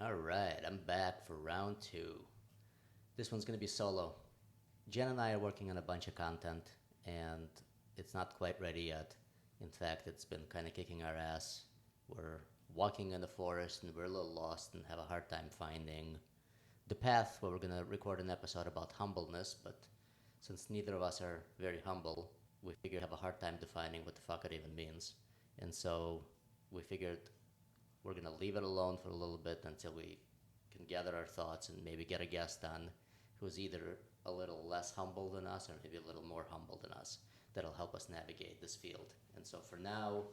All right, I'm back for round two. This one's going to be solo. Jen and I are working on a bunch of content, and it's not quite ready yet. In fact, it's been kind of kicking our ass. We're walking in the forest, and we're a little lost and have a hard time finding the path where we're going to record an episode about humbleness, but since neither of us are very humble, we figured have a hard time defining what the fuck it even means. And so we figured we're going to leave it alone for a little bit until we can gather our thoughts and maybe get a guest on who's either a little less humble than us or maybe a little more humble than us that'll help us navigate this field. And so for now,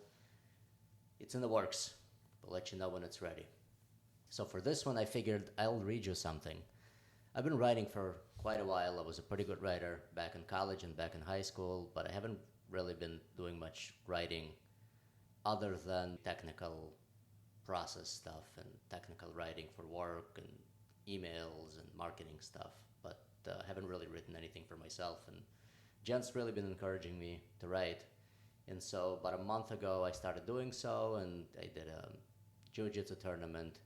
it's in the works. We'll let you know when it's ready. So for this one, I figured I'll read you something. I've been writing for quite a while. I was a pretty good writer back in college and back in high school, but I haven't really been doing much writing other than technical process stuff and technical writing for work and emails and marketing stuff, but haven't really written anything for myself. And Jen's really been encouraging me to write. And so about a month ago, I started doing so, and I did a jiu-jitsu tournament,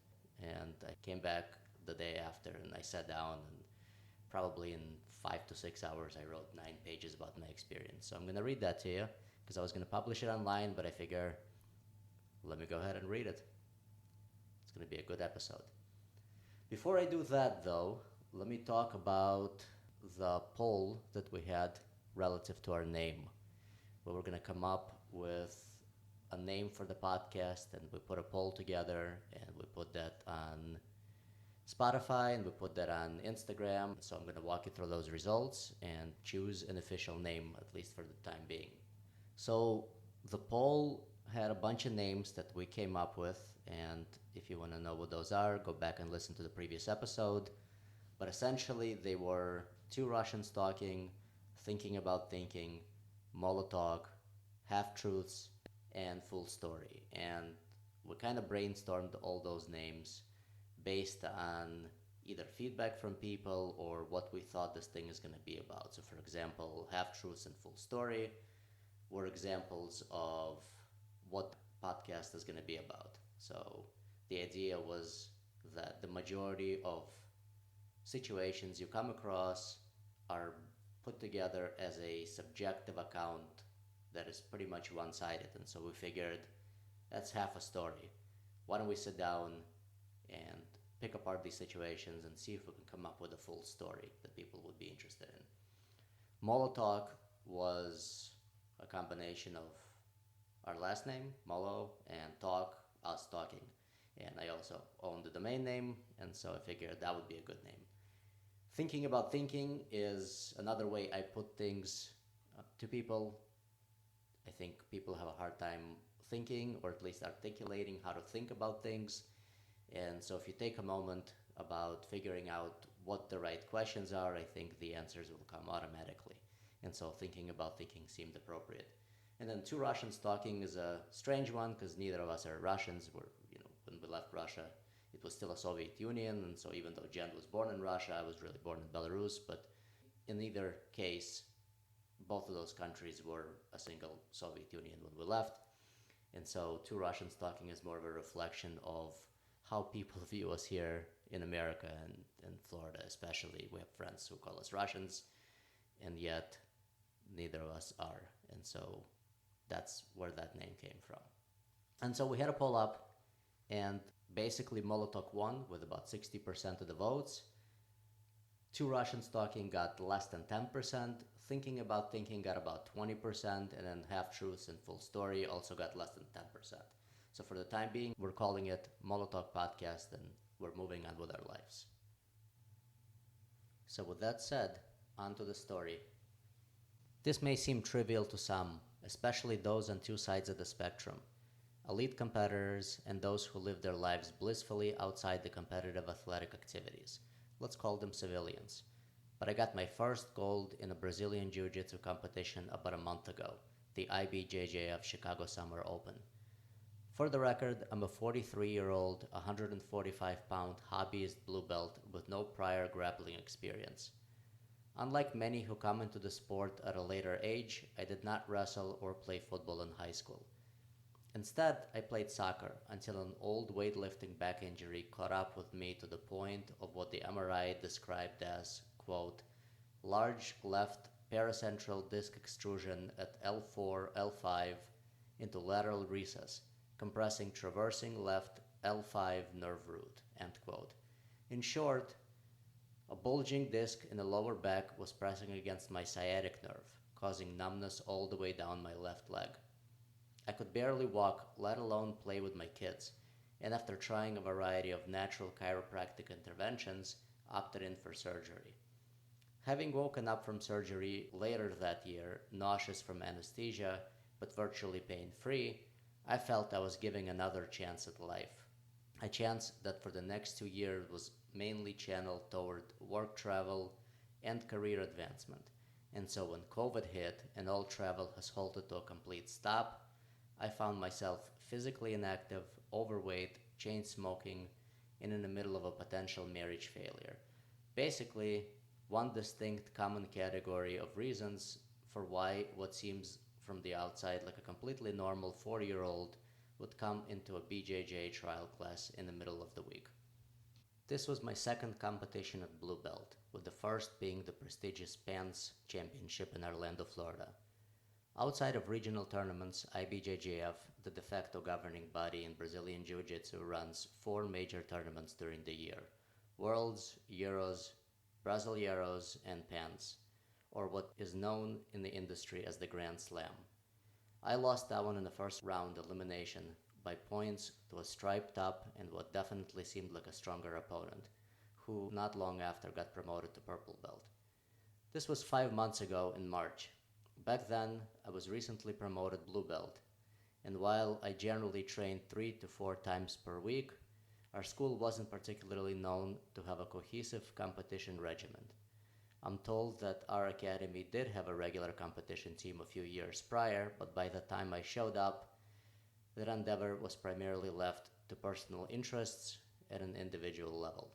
and I came back the day after, and I sat down, and probably in 5 to 6 hours, I wrote 9 pages about my experience. So I'm going to read that to you, because I was going to publish it online, but I figure, let me go ahead and read it. It's going to be a good episode. Before I do that, though, let me talk about the poll that we had relative to our name, where we're going to come up with a name for the podcast, and we put a poll together, and we put that on Spotify, and we put that on Instagram. So I'm going to walk you through those results and choose an official name, at least for the time being. So the poll had a bunch of names that we came up with, and if you want to know what those are, go back and listen to the previous episode. But essentially, they were Two Russians Talking, Thinking About Thinking, Molotov, Half-Truths, and Full Story. And we kind of brainstormed all those names based on either feedback from people or what we thought this thing is going to be about. So for example, Half-Truths and Full Story were examples of what the podcast is going to be about. So the idea was that the majority of situations you come across are put together as a subjective account that is pretty much one-sided. And so we figured that's half a story. Why don't we sit down and pick apart these situations and see if we can come up with a full story that people would be interested in. Molotov was a combination of our last name, Molo, and talk, us talking. And I also own the domain name, and so I figured that would be a good name. Thinking About Thinking is another way I put things to people. I think people have a hard time thinking, or at least articulating how to think about things. And so if you take a moment about figuring out what the right questions are, I think the answers will come automatically. And so Thinking About Thinking seemed appropriate. And then Two Russians Talking is a strange one because neither of us are Russians. When we left Russia, it was still a Soviet Union, and so even though Jen was born in Russia, I was really born in Belarus. But in either case, both of those countries were a single Soviet Union when we left. And so Two Russians Talking is more of a reflection of how people view us here in America and Florida especially. We have friends who call us Russians, and yet neither of us are. And so that's where that name came from. And so we had a poll up, and basically Molotov won with about 60% of the votes. Two Russians Talking got less than 10%. Thinking About Thinking got about 20%, and then Half-Truths and Full Story also got less than 10%. So for the time being, we're calling it Molotov Podcast, and we're moving on with our lives. So with that said, on to the story. This may seem trivial to some, especially those on two sides of the spectrum. Elite competitors and those who live their lives blissfully outside the competitive athletic activities. Let's call them civilians. But I got my first gold in a Brazilian Jiu-Jitsu competition about a month ago, the IBJJ of Chicago Summer Open. For the record, I'm a 43-year-old, 145-pound hobbyist blue belt with no prior grappling experience. Unlike many who come into the sport at a later age, I did not wrestle or play football in high school. Instead, I played soccer until an old weightlifting back injury caught up with me to the point of what the MRI described as, quote, large left paracentral disc extrusion at L4, L5 into lateral recess, compressing traversing left L5 nerve root, end quote. In short, a bulging disc in the lower back was pressing against my sciatic nerve, causing numbness all the way down my left leg. I could barely walk, let alone play with my kids, and after trying a variety of natural chiropractic interventions, opted in for surgery. Having woken up from surgery later that year, nauseous from anesthesia, but virtually pain-free, I felt I was giving another chance at life. A chance that for the next 2 years was mainly channeled toward work travel and career advancement. And so when COVID hit and all travel has halted to a complete stop, I found myself physically inactive, overweight, chain smoking, and in the middle of a potential marriage failure. Basically, one distinct common category of reasons for why what seems from the outside like a completely normal 40-year-old would come into a BJJ trial class in the middle of the week. This was my second competition at Blue Belt, with the first being the prestigious PANS Championship in Orlando, Florida. Outside of regional tournaments, IBJJF, the de facto governing body in Brazilian Jiu-Jitsu, runs 4 major tournaments during the year: Worlds, Euros, Brasileiros, and PANS, or what is known in the industry as the Grand Slam. I lost that one in the first round elimination by points to a striped up and what definitely seemed like a stronger opponent, who not long after got promoted to purple belt. This was 5 months ago in March. Back then, I was recently promoted blue belt, and while I generally trained 3 to 4 times per week, our school wasn't particularly known to have a cohesive competition regimen. I'm told that our academy did have a regular competition team a few years prior, but by the time I showed up, that endeavor was primarily left to personal interests at an individual level.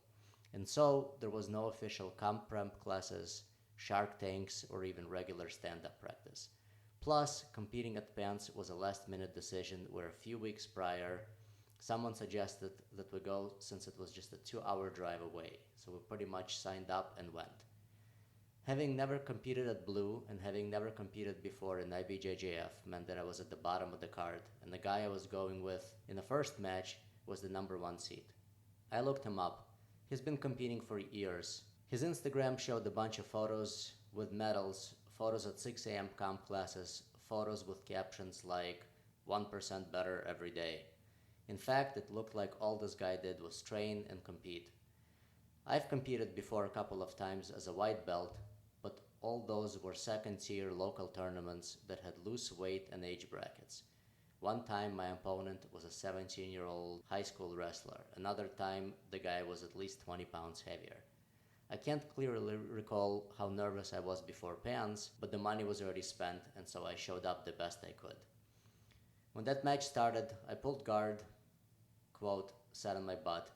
And so, there was no official comp prep classes, shark tanks, or even regular stand-up practice. Plus, competing at PANS was a last-minute decision where a few weeks prior, someone suggested that we go since it was just a 2-hour drive away, so we pretty much signed up and went. Having never competed at Blue and having never competed before in IBJJF meant that I was at the bottom of the card, and the guy I was going with in the first match was the number 1 seed. I looked him up. He's been competing for years. His Instagram showed a bunch of photos with medals, photos at 6 a.m. comp classes, photos with captions like 1% better every day. In fact, it looked like all this guy did was train and compete. I've competed before a couple of times as a white belt, but all those were second-tier local tournaments that had loose weight and age brackets. One time my opponent was a 17-year-old high school wrestler. Another time the guy was at least 20 pounds heavier. I can't clearly recall how nervous I was before PANS, but the money was already spent, and so I showed up the best I could. When that match started, I pulled guard, quote, sat on my butt.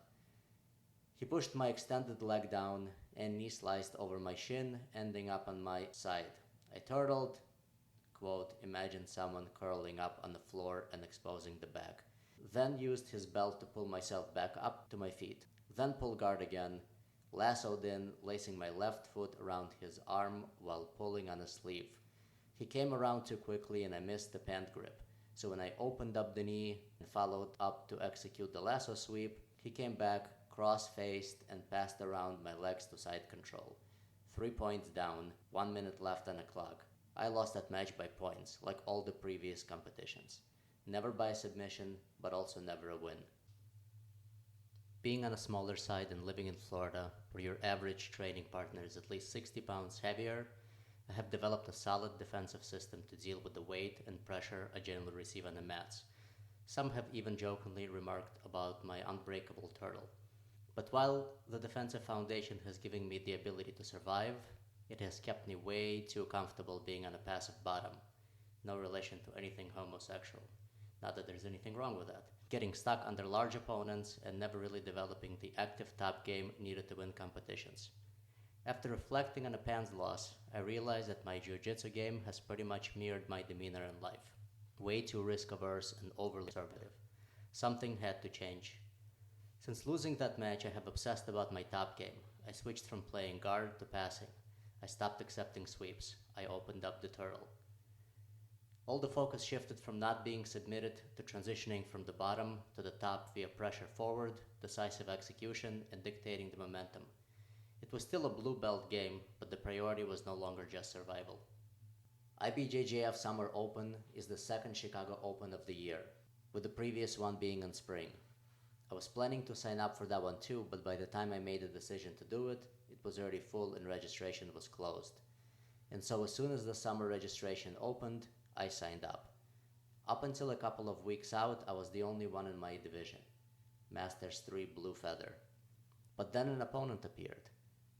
He pushed my extended leg down and knee sliced over my shin, ending up on my side. I turtled, quote, imagine someone curling up on the floor and exposing the back. Then used his belt to pull myself back up to my feet. Then pulled guard again, lassoed in, lacing my left foot around his arm while pulling on a sleeve. He came around too quickly and I missed the pant grip. So when I opened up the knee and followed up to execute the lasso sweep, he came back, cross-faced, and passed around my legs to side control. 3 points down, 1 minute left on the clock. I lost that match by points, like all the previous competitions. Never by submission, but also never a win. Being on a smaller side and living in Florida, where your average training partner is at least 60 pounds heavier, I have developed a solid defensive system to deal with the weight and pressure I generally receive on the mats. Some have even jokingly remarked about my unbreakable turtle. But while the defensive foundation has given me the ability to survive, it has kept me way too comfortable being on a passive bottom. No relation to anything homosexual. Not that there's anything wrong with that. Getting stuck under large opponents and never really developing the active top game needed to win competitions. After reflecting on the PANS loss, I realized that my jiu-jitsu game has pretty much mirrored my demeanor in life. way too risk averse and overly conservative. Something had to change. Since losing that match, I have obsessed about my top game. I switched from playing guard to passing. I stopped accepting sweeps. I opened up the turtle. All the focus shifted from not being submitted to transitioning from the bottom to the top via pressure forward, decisive execution, and dictating the momentum. It was still a blue belt game, but the priority was no longer just survival. IBJJF Summer Open is the second Chicago Open of the year, with the previous one being in spring. I was planning to sign up for that one too, but by the time I made the decision to do it, it was already full and registration was closed. And so as soon as the summer registration opened, I signed up. Up until a couple of weeks out, I was the only one in my division, Masters 3 Blue Feather. But then an opponent appeared.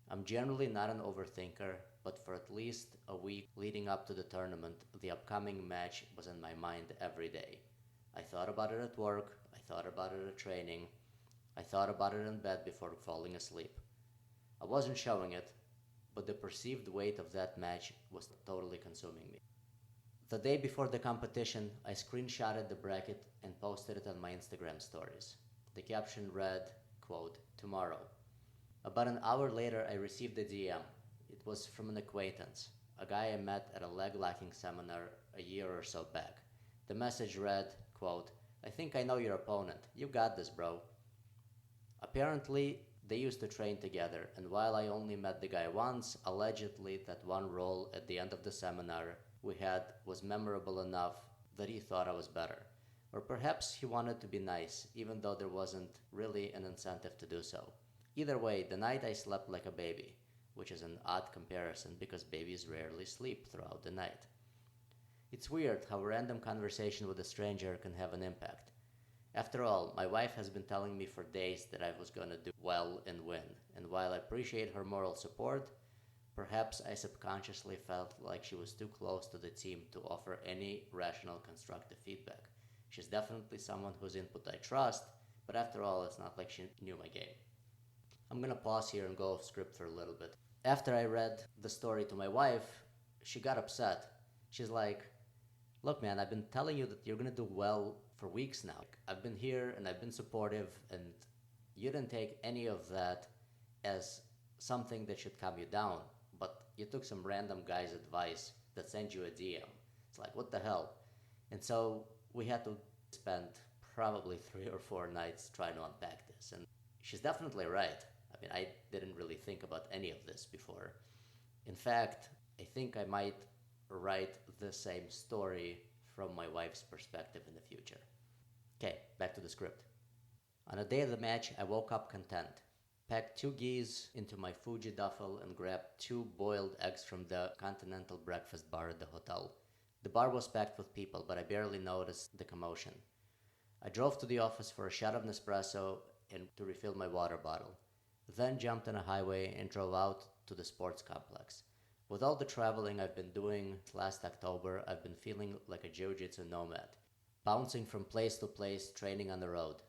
I'm generally not an overthinker, but for at least a week leading up to the tournament, the upcoming match was in my mind every day. I thought about it at work, I thought about it at training, I thought about it in bed before falling asleep. I wasn't showing it, but the perceived weight of that match was totally consuming me. The day before the competition, I screenshotted the bracket and posted it on my Instagram stories. The caption read, quote, "Tomorrow." About an hour later, I received a DM. It was from an acquaintance, a guy I met at a leg locking seminar a year or so back. The message read, quote, "I think I know your opponent. You got this, bro." Apparently, they used to train together, and while I only met the guy once, allegedly that one roll at the end of the seminar we had was memorable enough that he thought I was better. Or perhaps he wanted to be nice, even though there wasn't really an incentive to do so. Either way, the night I slept like a baby, which is an odd comparison because babies rarely sleep throughout the night. It's weird how a random conversation with a stranger can have an impact. After all, my wife has been telling me for days that I was going to do well and win, and while I appreciate her moral support, perhaps I subconsciously felt like she was too close to the team to offer any rational constructive feedback. She's definitely someone whose input I trust, but after all, it's not like she knew my game. I'm gonna pause here and go off script for a little bit. After I read the story to my wife, she got upset. She's like, "Look, man, I've been telling you that you're gonna do well for weeks now. I've been here and I've been supportive, and you didn't take any of that as something that should calm you down, but you took some random guy's advice that sent you a DM. It's like, what the hell?" And so we had to spend probably 3 or 4 nights trying to unpack this. And she's definitely right. I mean, I didn't really think about any of this before. In fact, I think I might write the same story from my wife's perspective in the future. Okay, back to the script. On the day of the match, I woke up content. Packed 2 gis into my Fuji duffel and grabbed 2 boiled eggs from the continental breakfast bar at the hotel. The bar was packed with people, but I barely noticed the commotion. I drove to the office for a shot of Nespresso and to refill my water bottle. Then jumped on a highway and drove out to the sports complex. With all the traveling I've been doing last October, I've been feeling like a jiu-jitsu nomad, bouncing from place to place, training on the road.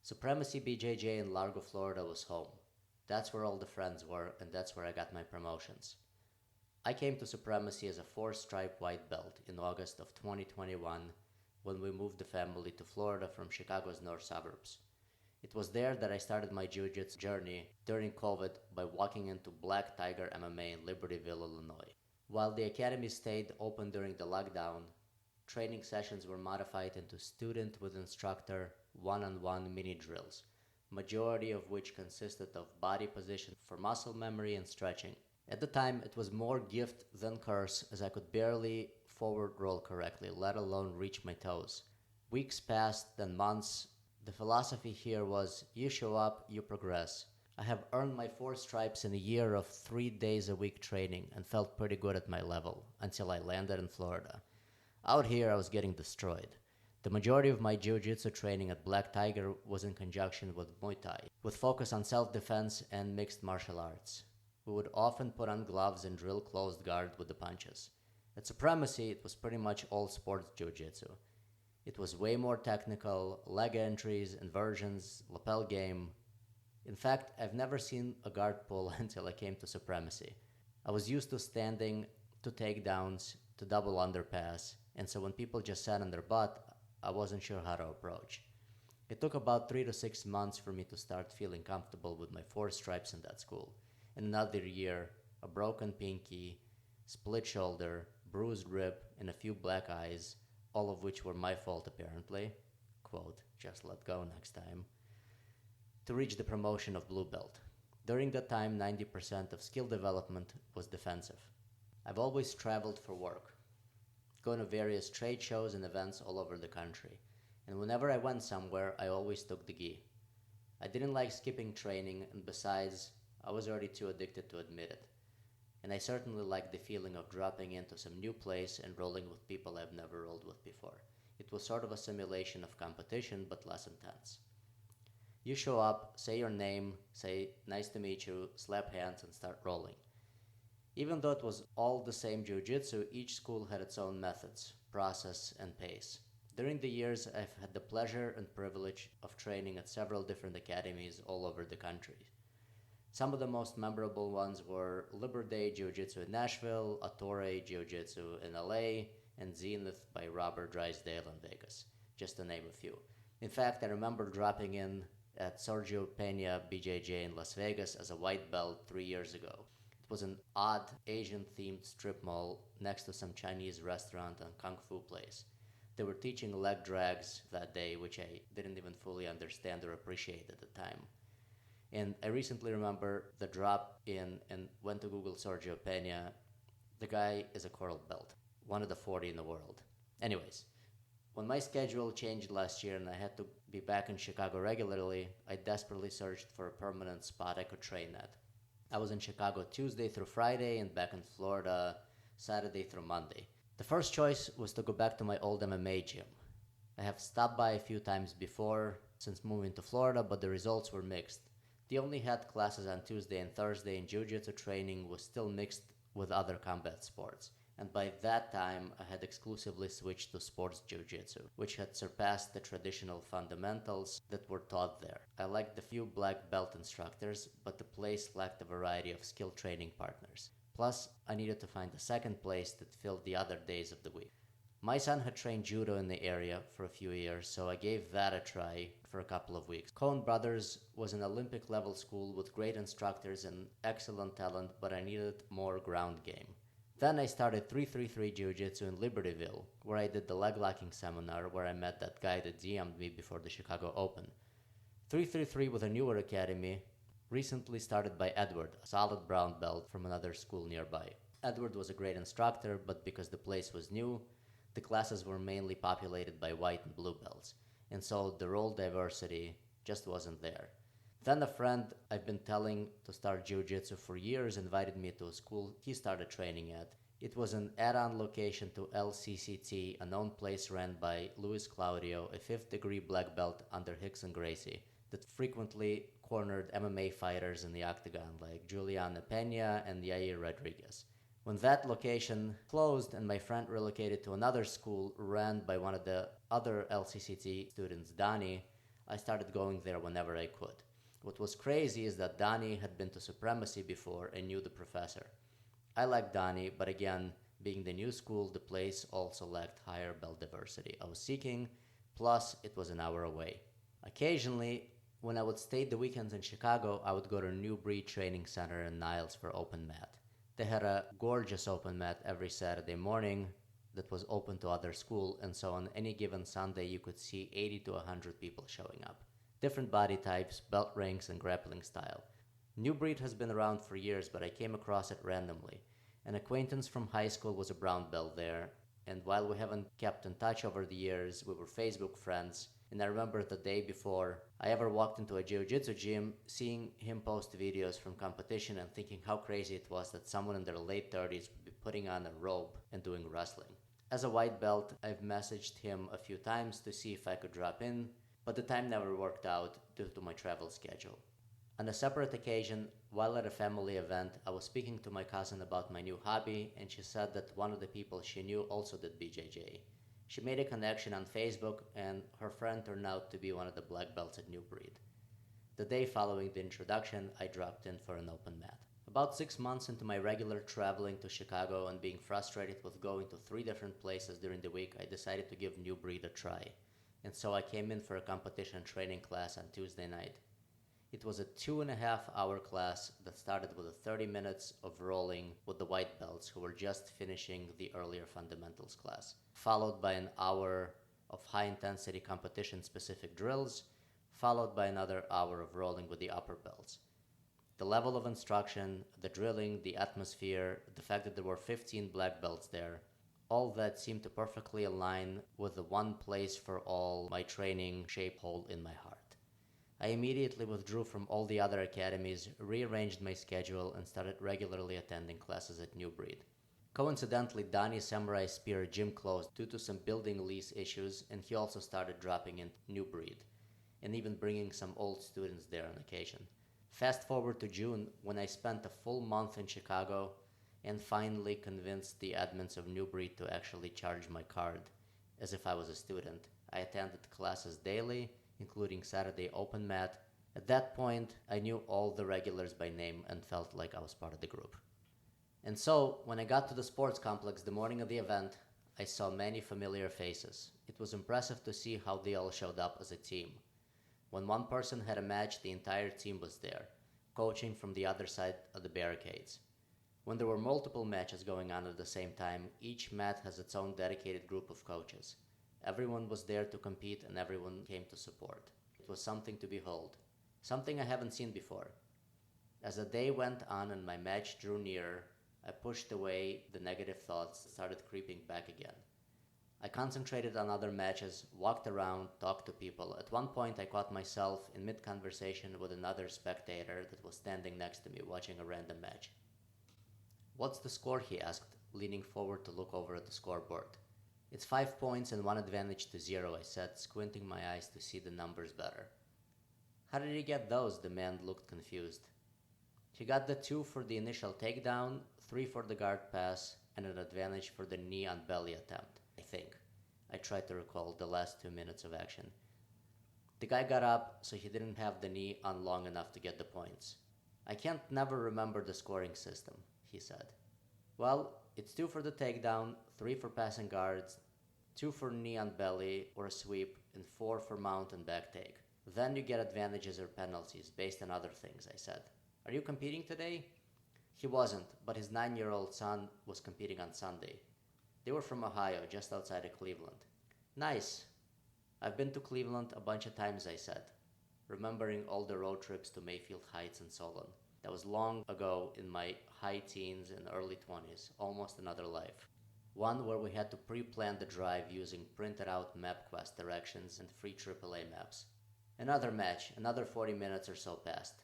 Supremacy BJJ in Largo, Florida was home. That's where all the friends were, and that's where I got my promotions. I came to Supremacy as a 4-stripe white belt in August of 2021 when we moved the family to Florida from Chicago's north suburbs. It was there that I started my jiu-jitsu journey during COVID by walking into Black Tiger MMA in Libertyville, Illinois. While the academy stayed open during the lockdown, training sessions were modified into student with instructor one-on-one mini drills, majority of which consisted of body position for muscle memory and stretching. At the time, it was more gift than curse, as I could barely forward roll correctly, let alone reach my toes. Weeks passed, then months. The philosophy here was, you show up, you progress. I have earned my 4 stripes in a year of 3 days a week training and felt pretty good at my level, until I landed in Florida. Out here, I was getting destroyed. The majority of my jiu-jitsu training at Black Tiger was in conjunction with Muay Thai, with focus on self-defense and mixed martial arts. We would often put on gloves and drill closed guard with the punches. At Supremacy, it was pretty much all sports jiu-jitsu. It was way more technical, leg entries, inversions, lapel game. In fact, I've never seen a guard pull until I came to Supremacy. I was used to standing, to takedowns, to double underpass, and so when people just sat on their butt, I wasn't sure how to approach. It took about 3 to 6 months for me to start feeling comfortable with my 4 stripes in that school. In another year, a broken pinky, split shoulder, bruised rib, and a few black eyes, all of which were my fault apparently. Quote, just let go next time. To reach the promotion of blue belt. During that time, 90% of skill development was defensive. I've always traveled for work, going to various trade shows and events all over the country. And whenever I went somewhere, I always took the gi. I didn't like skipping training, and besides, I was already too addicted to admit it. And I certainly liked the feeling of dropping into some new place and rolling with people I've never rolled with before. It was sort of a simulation of competition, but less intense. You show up, say your name, say nice to meet you, slap hands, and start rolling. Even though it was all the same jiu-jitsu, each school had its own methods, process, and pace. During the years, I've had the pleasure and privilege of training at several different academies all over the country. Some of the most memorable ones were Labor Day Jiu-Jitsu in Nashville, Attore Jiu-Jitsu in LA, and Zenith by Robert Drysdale in Vegas, just to name a few. In fact, I remember dropping in at Sergio Pena BJJ in Las Vegas as a white belt 3 years ago. It was an odd Asian-themed strip mall next to some Chinese restaurant and kung fu place. They were teaching leg drags that day, which I didn't even fully understand or appreciate at the time. And I recently remember the drop in and went to Google Sergio Pena. The guy is a coral belt, one of the 40 in the world. Anyways, when my schedule changed last year and I had to be back in Chicago regularly, I desperately searched for a permanent spot I could train at. I was in Chicago Tuesday through Friday and back in Florida Saturday through Monday. The first choice was to go back to my old MMA gym. I have stopped by a few times before since moving to Florida, but the results were mixed. They only had classes on Tuesday and Thursday, and jiu-jitsu training was still mixed with other combat sports. And by that time, I had exclusively switched to sports jiu-jitsu, which had surpassed the traditional fundamentals that were taught there. I liked the few black belt instructors, but the place lacked a variety of skill training partners. Plus, I needed to find a second place that filled the other days of the week. My son had trained judo in the area for a few years, so I gave that a try for a couple of weeks. Coen Brothers was an Olympic-level school with great instructors and excellent talent, but I needed more ground game. Then I started 333 Jiu-Jitsu in Libertyville, where I did the leg locking seminar where I met that guy that DM'd me before the Chicago Open. 333 was a newer academy, recently started by Edward, a solid brown belt from another school nearby. Edward was a great instructor, but because the place was new, the classes were mainly populated by white and blue belts, and so the role diversity just wasn't there. Then a friend I've been telling to start jiu-jitsu for years invited me to a school he started training at. It was an add-on location to LCCT, a known place ran by Luis Claudio, a 5th degree black belt under Rickson Gracie, that frequently cornered MMA fighters in the octagon like Juliana Pena and Yair Rodriguez. When that location closed and my friend relocated to another school ran by one of the other LCCT students, Donnie, I started going there whenever I could. What was crazy is that Donnie had been to Supremacy before and knew the professor. I liked Donnie, but again, being the new school, the place also lacked higher belt diversity I was seeking, plus it was an hour away. Occasionally, when I would stay the weekends in Chicago, I would go to New Breed Training Center in Niles for open mat. They had a gorgeous open mat every Saturday morning that was open to other school, and so on any given Sunday you could see 80 to 100 people showing up. Different body types, belt rings, and grappling style. New Breed has been around for years, but I came across it randomly. An acquaintance from high school was a brown belt there, and while we haven't kept in touch over the years, we were Facebook friends, and I remember the day before I ever walked into a jiu-jitsu gym, seeing him post videos from competition and thinking how crazy it was that someone in their late 30s would be putting on a robe and doing wrestling. As a white belt, I've messaged him a few times to see if I could drop in, but the time never worked out due to my travel schedule. On a separate occasion, while at a family event, I was speaking to my cousin about my new hobby, and she said that one of the people she knew also did BJJ. She made a connection on Facebook, and her friend turned out to be one of the black belts at New Breed. The day following the introduction, I dropped in for an open mat. About 6 months into my regular traveling to Chicago and being frustrated with going to 3 different places during the week, I decided to give New Breed a try. And so I came in for a competition training class on Tuesday night. It was a 2.5 hour class that started with 30 minutes of rolling with the white belts who were just finishing the earlier fundamentals class, followed by an hour of high intensity competition specific drills, followed by another hour of rolling with the upper belts. The level of instruction, the drilling, the atmosphere, the fact that there were 15 black belts there, all that seemed to perfectly align with the one place for all my training shape hole in my heart. I immediately withdrew from all the other academies, rearranged my schedule, and started regularly attending classes at New Breed. Coincidentally, Donnie's Samurai Spear gym closed due to some building lease issues, and he also started dropping in New Breed, and even bringing some old students there on occasion. Fast forward to June, when I spent a full month in Chicago and finally convinced the admins of New Breed to actually charge my card, as if I was a student. I attended classes daily, including Saturday open mat. At that point, I knew all the regulars by name and felt like I was part of the group. And so, when I got to the sports complex the morning of the event, I saw many familiar faces. It was impressive to see how they all showed up as a team. When one person had a match, the entire team was there, coaching from the other side of the barricades. When there were multiple matches going on at the same time, each mat has its own dedicated group of coaches. Everyone was there to compete and everyone came to support. It was something to behold, something I haven't seen before. As the day went on and my match drew nearer, I pushed away the negative thoughts that started creeping back again. I concentrated on other matches, walked around, talked to people. At one point I caught myself in mid-conversation with another spectator that was standing next to me watching a random match. "What's the score?" he asked, leaning forward to look over at the scoreboard. "It's 5 points and 1 advantage to 0, I said, squinting my eyes to see the numbers better. "How did he get those?" The man looked confused. "He got the 2 for the initial takedown, 3 for the guard pass, and an advantage for the knee on belly attempt, I think." I tried to recall the last 2 minutes of action. "The guy got up, so he didn't have the knee on long enough to get the points. I can't never remember the scoring system," he said. "Well, it's 2 for the takedown, 3 for passing guards, 2 for knee on belly or a sweep, and 4 for mount and back take. Then you get advantages or penalties based on other things," I said. "Are you competing today?" He wasn't, but his 9-year-old son was competing on Sunday. They were from Ohio, just outside of Cleveland. "Nice. I've been to Cleveland a bunch of times," I said, remembering all the road trips to Mayfield Heights and Solon. That was long ago in my high teens and early 20s, almost another life. One where we had to pre-plan the drive using printed out MapQuest directions and free AAA maps. Another match, another 40 minutes or so passed.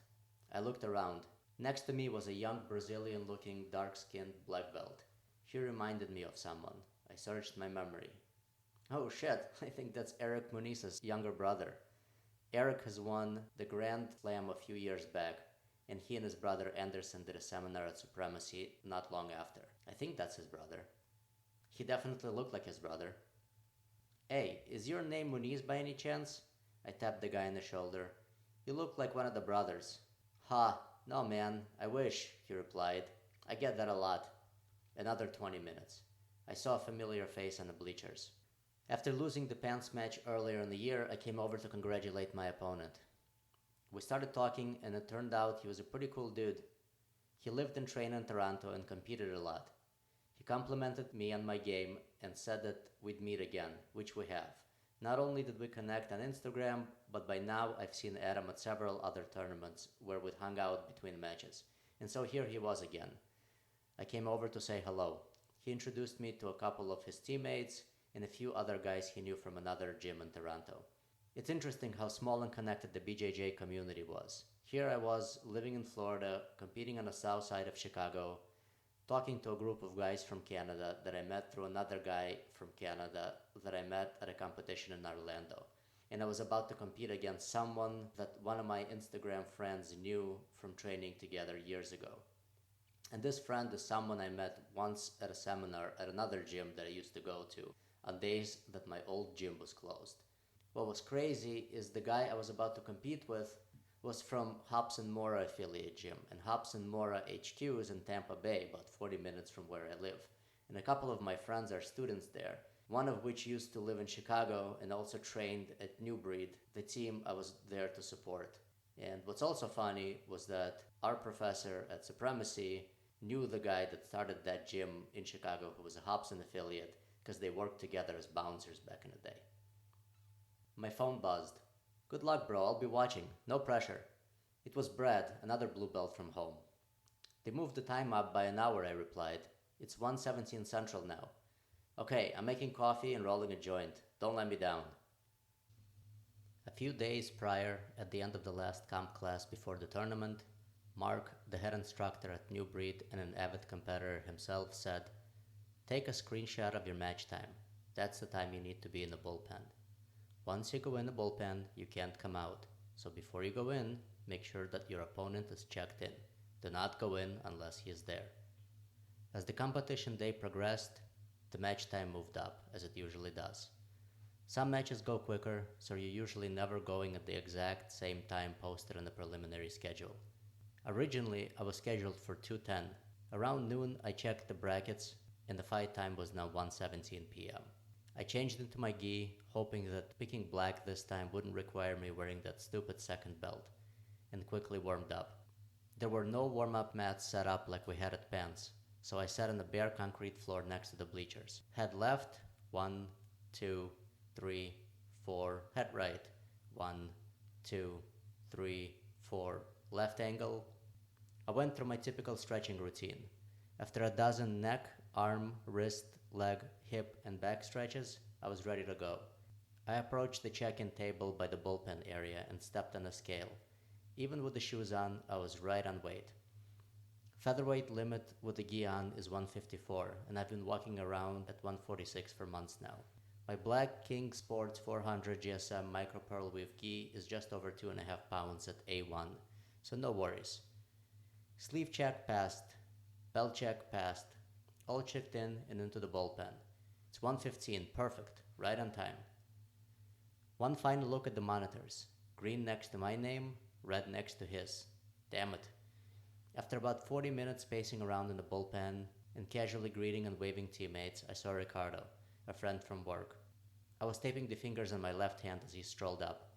I looked around. Next to me was a young Brazilian-looking, dark-skinned black belt. He reminded me of someone. I searched my memory. Oh shit, I think that's Eric Muniz's younger brother. Eric has won the Grand Slam a few years back, and he and his brother Anderson did a seminar at Supremacy not long after. I think that's his brother. He definitely looked like his brother. "Hey, is your name Muniz by any chance?" I tapped the guy on the shoulder. "You look like one of the brothers." "Ha, no man, I wish," he replied. "I get that a lot." Another 20 minutes. I saw a familiar face on the bleachers. After losing the pants match earlier in the year, I came over to congratulate my opponent. We started talking, and it turned out he was a pretty cool dude. He lived and trained in Toronto and competed a lot. He complimented me on my game and said that we'd meet again, which we have. Not only did we connect on Instagram, but by now I've seen Adam at several other tournaments where we'd hung out between matches. And so here he was again. I came over to say hello. He introduced me to a couple of his teammates and a few other guys he knew from another gym in Toronto. It's interesting how small and connected the BJJ community was. Here I was, living in Florida, competing on the south side of Chicago, talking to a group of guys from Canada that I met through another guy from Canada that I met at a competition in Orlando. And I was about to compete against someone that one of my Instagram friends knew from training together years ago. And this friend is someone I met once at a seminar at another gym that I used to go to on days that my old gym was closed. What was crazy is the guy I was about to compete with was from Hobson Mora affiliate gym, and Hobson Mora HQ is in Tampa Bay, about 40 minutes from where I live. And a couple of my friends are students there, one of which used to live in Chicago and also trained at New Breed, the team I was there to support. And what's also funny was that our professor at Supremacy knew the guy that started that gym in Chicago who was a Hobson affiliate because they worked together as bouncers back in the day. My phone buzzed. Good luck, bro, I'll be watching. No pressure. It was Brad, another blue belt from home. They moved the time up by an hour, I replied. It's 1:17 Central now. Okay, I'm making coffee and rolling a joint. Don't let me down. A few days prior, at the end of the last comp class before the tournament, Mark, the head instructor at New Breed and an avid competitor himself, said, "Take a screenshot of your match time. That's the time you need to be in the bullpen. Once you go in the bullpen, you can't come out. So before you go in, make sure that your opponent is checked in. Do not go in unless he is there." As the competition day progressed, the match time moved up, as it usually does. Some matches go quicker, so you're usually never going at the exact same time posted in the preliminary schedule. Originally, I was scheduled for 2:10. Around noon, I checked the brackets, and the fight time was now 1:17 p.m. I changed into my gi, hoping that picking black this time wouldn't require me wearing that stupid second belt, and quickly warmed up. There were no warm-up mats set up like we had at Pence, so I sat on the bare concrete floor next to the bleachers. Head left, 1, 2, 3, 4. Head right, 1, 2, 3, 4. Left angle. I went through my typical stretching routine. After a dozen neck, arm, wrist, leg, hip, and back stretches, I was ready to go. I approached the check-in table by the bullpen area and stepped on a scale. Even with the shoes on, I was right on weight. Featherweight limit with the gi on is 154, and I've been walking around at 146 for months now. My black King Sports 400 GSM micro pearl weave gi is just over 2.5 pounds at A1, so no worries. Sleeve check passed, belt check passed, all checked in and into the bullpen. It's 1:15, perfect, right on time. One final look at the monitors. Green next to my name, red next to his. Damn it. After about 40 minutes pacing around in the bullpen and casually greeting and waving teammates, I saw Ricardo, a friend from work. I was taping the fingers on my left hand as he strolled up.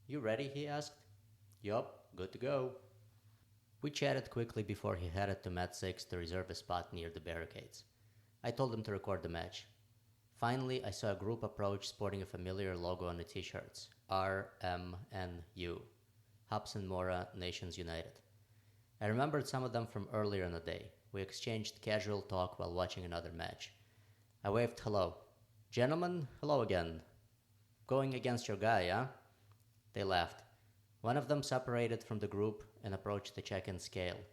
"You ready?" he asked. "Yup, good to go." We chatted quickly before he headed to Mat 6 to reserve a spot near the barricades. I told him to record the match. Finally, I saw a group approach sporting a familiar logo on the t-shirts, RMNU, Hobson Mora Nations United. I remembered some of them from earlier in the day. We exchanged casual talk while watching another match. I waved hello. "Gentlemen, hello again. Going against your guy, huh?" They laughed. One of them separated from the group and approached the check-in scale.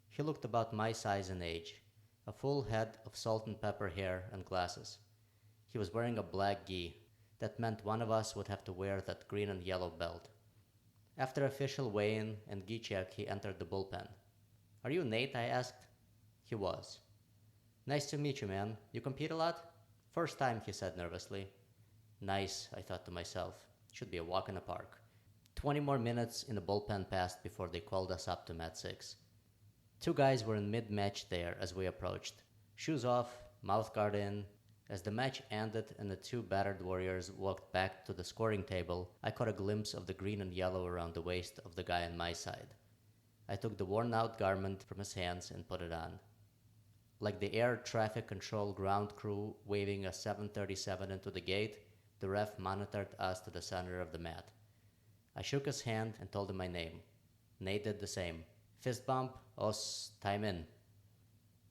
He looked about my size and age, a full head of salt and pepper hair and glasses. He was wearing a black gi. That meant one of us would have to wear that green and yellow belt. After official weigh-in and gi check, he entered the bullpen. "Are you Nate?" I asked. He was. "Nice to meet you, man. You compete a lot?" "First time," he said nervously. Nice, I thought to myself. Should be a walk in the park. 20 more minutes in the bullpen passed before they called us up to Mat 6. Two guys were in mid-match there as we approached. Shoes off, mouth guard in. As the match ended and the two battered warriors walked back to the scoring table, I caught a glimpse of the green and yellow around the waist of the guy on my side. I took the worn-out garment from his hands and put it on. Like the air traffic control ground crew waving a 737 into the gate, the ref monitored us to the center of the mat. I shook his hand and told him my name. Nate did the same. Fist bump, os, time in.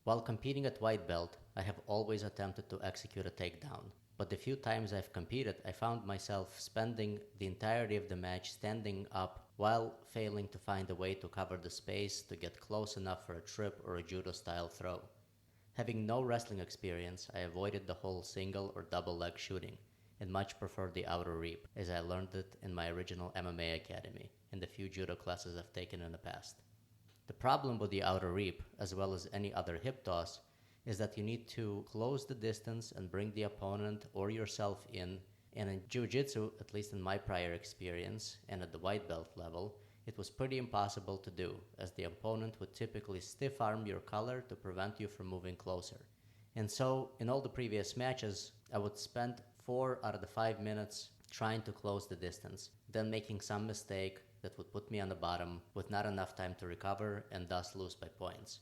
While competing at white belt, I have always attempted to execute a takedown, but the few times I've competed, I found myself spending the entirety of the match standing up while failing to find a way to cover the space to get close enough for a trip or a judo-style throw. Having no wrestling experience, I avoided the whole single or double leg shooting, and much preferred the outer reap, as I learned it in my original MMA academy and the few judo classes I've taken in the past. The problem with the outer reap, as well as any other hip toss, is that you need to close the distance and bring the opponent or yourself in, and in jiu-jitsu, at least in my prior experience, and at the white belt level, It was pretty impossible to do, as the opponent would typically stiff arm your collar to prevent you from moving closer. And so, in all the previous matches, I would spend 4 out of the 5 minutes trying to close the distance, then making some mistake that would put me on the bottom with not enough time to recover and thus lose by points.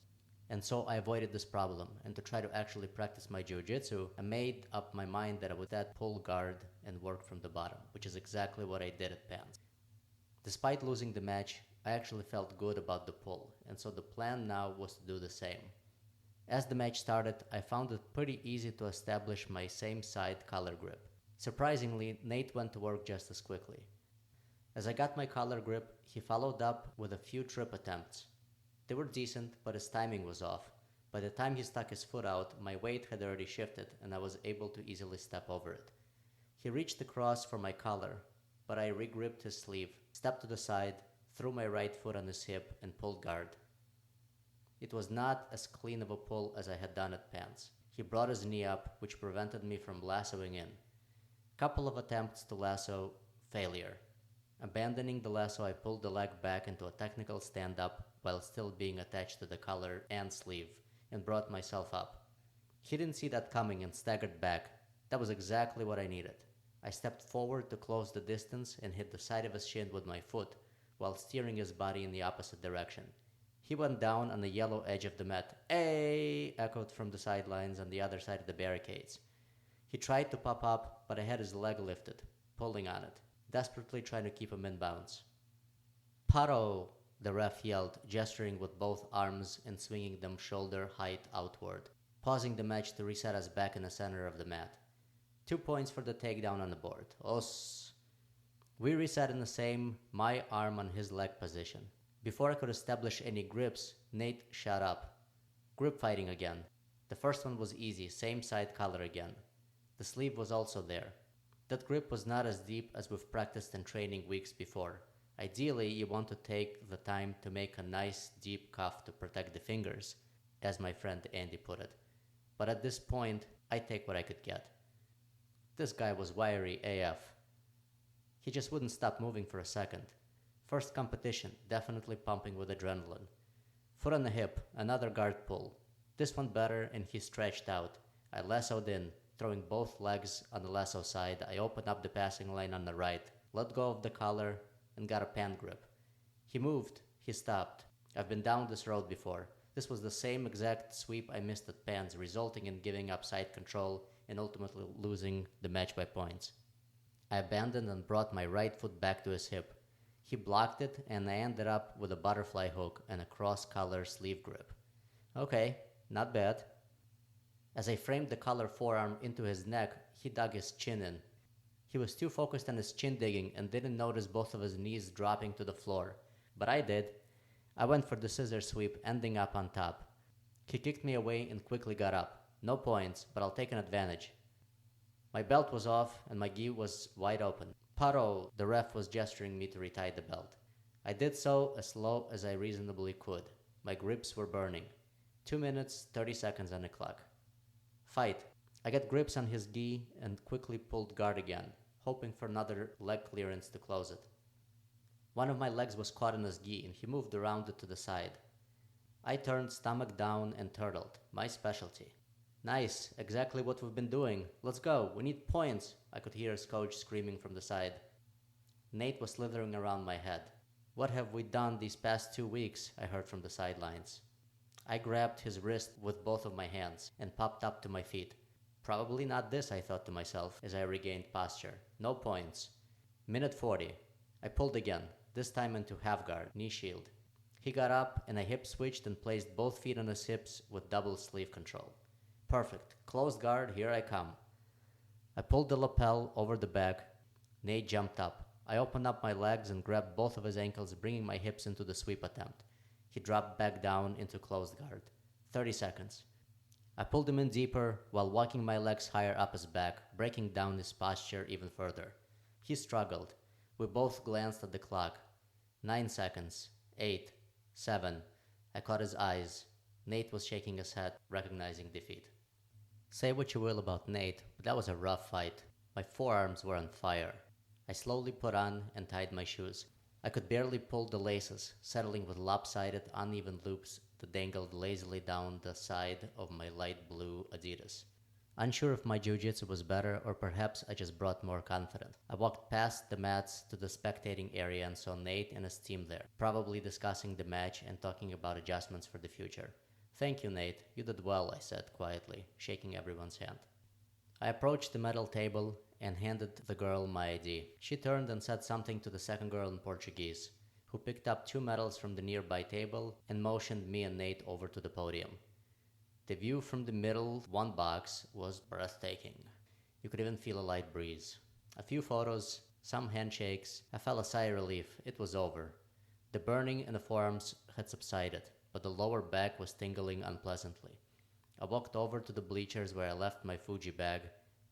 And so I avoided this problem, and to try to actually practice my jiu-jitsu, I made up my mind that I would instead pull guard and work from the bottom, which is exactly what I did at Pans. Despite losing the match, I actually felt good about the pull, and so the plan now was to do the same. As the match started, I found it pretty easy to establish my same side collar grip. Surprisingly, Nate went to work just as quickly. As I got my collar grip, he followed up with a few trip attempts. They were decent, but his timing was off. By the time he stuck his foot out, my weight had already shifted and I was able to easily step over it. He reached across for my collar, but I regripped his sleeve, stepped to the side, threw my right foot on his hip, and pulled guard. It was not as clean of a pull as I had done at Pants. He brought his knee up, which prevented me from lassoing in. Couple of attempts to lasso, failure. Abandoning the lasso, I pulled the leg back into a technical stand-up while still being attached to the collar and sleeve, and brought myself up. He didn't see that coming and staggered back. That was exactly what I needed. I stepped forward to close the distance and hit the side of his shin with my foot, while steering his body in the opposite direction. He went down on the yellow edge of the mat. "Ay!" echoed from the sidelines on the other side of the barricades. He tried to pop up, but I had his leg lifted, pulling on it, desperately trying to keep him in bounds. "Paro!" the ref yelled, gesturing with both arms and swinging them shoulder height outward, pausing the match to reset us back in the center of the mat. 2 points for the takedown on the board. Os. We reset in the same my arm on his leg position. Before I could establish any grips, Nate shot up. Grip fighting again. The first one was easy, same side collar again. The sleeve was also there. That grip was not as deep as we've practiced in training weeks before. Ideally, you want to take the time to make a nice deep cuff to protect the fingers, as my friend Andy put it. But at this point, I take what I could get. This guy was wiry AF. He just wouldn't stop moving for a second. First competition, definitely pumping with adrenaline. Foot on the hip, another guard pull. This one better, and he stretched out. I lassoed in, throwing both legs on the lasso side. I opened up the passing lane on the right, let go of the collar, and got a pan grip. He moved, he stopped. I've been down this road before. This was the same exact sweep I missed at Pans, resulting in giving up side control and ultimately losing the match by points. I abandoned and brought my right foot back to his hip. He blocked it, and I ended up with a butterfly hook and a cross-collar sleeve grip. Okay, not bad. As I framed the collar forearm into his neck, he dug his chin in. He was too focused on his chin digging and didn't notice both of his knees dropping to the floor. But I did. I went for the scissor sweep, ending up on top. He kicked me away and quickly got up. No points, but I'll take an advantage. My belt was off and my gi was wide open. "Paro!" the ref was gesturing me to retie the belt. I did so as slow as I reasonably could. My grips were burning. 2 minutes, 30 seconds on the clock. Fight. I got grips on his gi and quickly pulled guard again, hoping for another leg clearance to close it. One of my legs was caught in his gi and he moved around it to the side. I turned stomach down and turtled, my specialty. "Nice, exactly what we've been doing. Let's go, we need points," I could hear his coach screaming from the side. Nate was slithering around my head. "What have we done these past 2 weeks?" I heard from the sidelines. I grabbed his wrist with both of my hands and popped up to my feet. Probably not this, I thought to myself as I regained posture. No points. Minute 40. I pulled again, this time into half guard, knee shield. He got up and I hip switched and placed both feet on his hips with double sleeve control. Perfect. Closed guard, here I come. I pulled the lapel over the back. Nate jumped up. I opened up my legs and grabbed both of his ankles, bringing my hips into the sweep attempt. He dropped back down into closed guard. 30 seconds. I pulled him in deeper while walking my legs higher up his back, breaking down his posture even further. He struggled. We both glanced at the clock. 9 seconds. 8. 7. I caught his eyes. Nate was shaking his head, recognizing defeat. Say what you will about Nate, but that was a rough fight. My forearms were on fire. I slowly put on and tied my shoes. I could barely pull the laces, settling with lopsided, uneven loops that dangled lazily down the side of my light blue Adidas. Unsure if my jiu-jitsu was better or perhaps I just brought more confidence. I walked past the mats to the spectating area and saw Nate and his team there, probably discussing the match and talking about adjustments for the future. "Thank you, Nate. You did well," I said quietly, shaking everyone's hand. I approached the metal table and handed the girl my ID. She turned and said something to the second girl in Portuguese, who picked up 2 medals from the nearby table and motioned me and Nate over to the podium. The view from the middle one box was breathtaking. You could even feel a light breeze. A few photos, some handshakes. I felt a sigh of relief. It was over. The burning in the forearms had subsided, but the lower back was tingling unpleasantly. I walked over to the bleachers where I left my Fuji bag,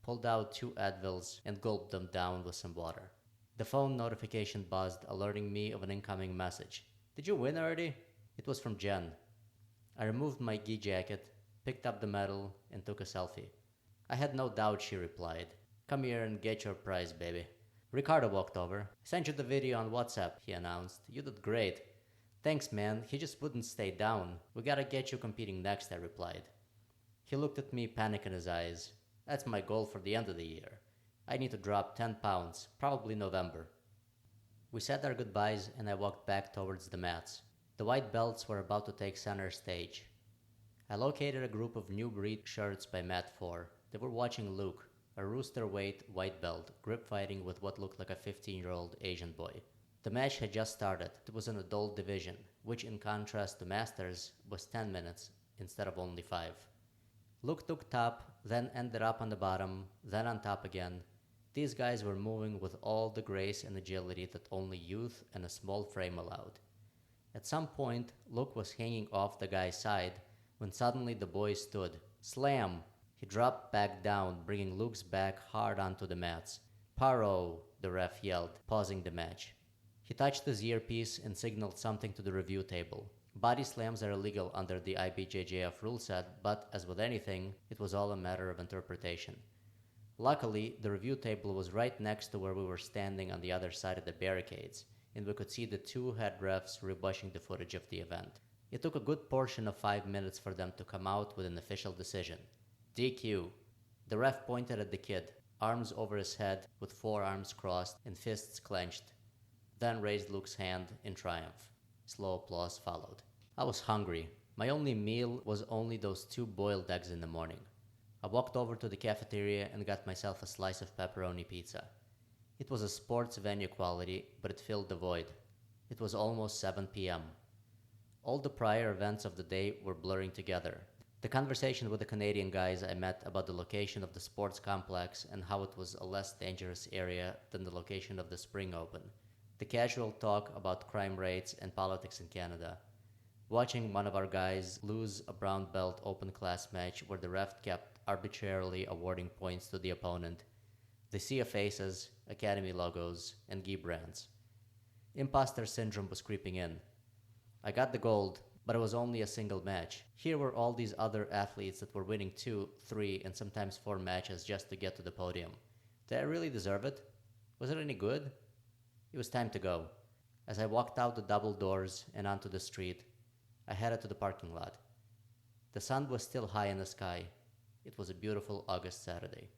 pulled out 2 Advils, and gulped them down with some water. The phone notification buzzed, alerting me of an incoming message. "Did you win already?" It was from Jen. I removed my gi jacket, picked up the medal, and took a selfie. "I had no doubt," she replied. "Come here and get your prize, baby." Ricardo walked over. "I sent you the video on WhatsApp," he announced. "You did great." "Thanks, man. He just wouldn't stay down. We gotta get you competing next," I replied. He looked at me, panic in his eyes. "That's my goal for the end of the year. I need to drop 10 pounds, probably November." We said our goodbyes and I walked back towards the mats. The white belts were about to take center stage. I located a group of new breed shirts by mat 4. They were watching Luke, a rooster-weight white belt, grip fighting with what looked like a 15-year-old Asian boy. The match had just started. It was an adult division, which in contrast to Masters was 10 minutes instead of only 5. Luke took top, then ended up on the bottom, then on top again. These guys were moving with all the grace and agility that only youth and a small frame allowed. At some point, Luke was hanging off the guy's side when suddenly the boy stood. Slam! He dropped back down, bringing Luke's back hard onto the mats. "Paro!" the ref yelled, pausing the match. He touched his earpiece and signaled something to the review table. Body slams are illegal under the IBJJF rule set, but as with anything, it was all a matter of interpretation. Luckily, the review table was right next to where we were standing on the other side of the barricades, and we could see the 2 head refs rebushing the footage of the event. It took a good portion of 5 minutes for them to come out with an official decision. DQ. The ref pointed at the kid, arms over his head with forearms crossed and fists clenched, then raised Luke's hand in triumph. Slow applause followed. I was hungry. My only meal was only those 2 boiled eggs in the morning. I walked over to the cafeteria and got myself a slice of pepperoni pizza. It was a sports venue quality, but it filled the void. It was almost 7 p.m. All the prior events of the day were blurring together. The conversation with the Canadian guys I met about the location of the sports complex and how it was a less dangerous area than the location of the Spring Open. The casual talk about crime rates and politics in Canada. Watching one of our guys lose a brown belt open class match where the ref kept arbitrarily awarding points to the opponent. The sea of faces, academy logos, and gi brands. Imposter syndrome was creeping in. I got the gold, but it was only a single match. Here were all these other athletes that were winning 2, 3, and sometimes 4 matches just to get to the podium. Did I really deserve it? Was it any good? It was time to go. As I walked out the double doors and onto the street, I headed to the parking lot. The sun was still high in the sky. It was a beautiful August Saturday.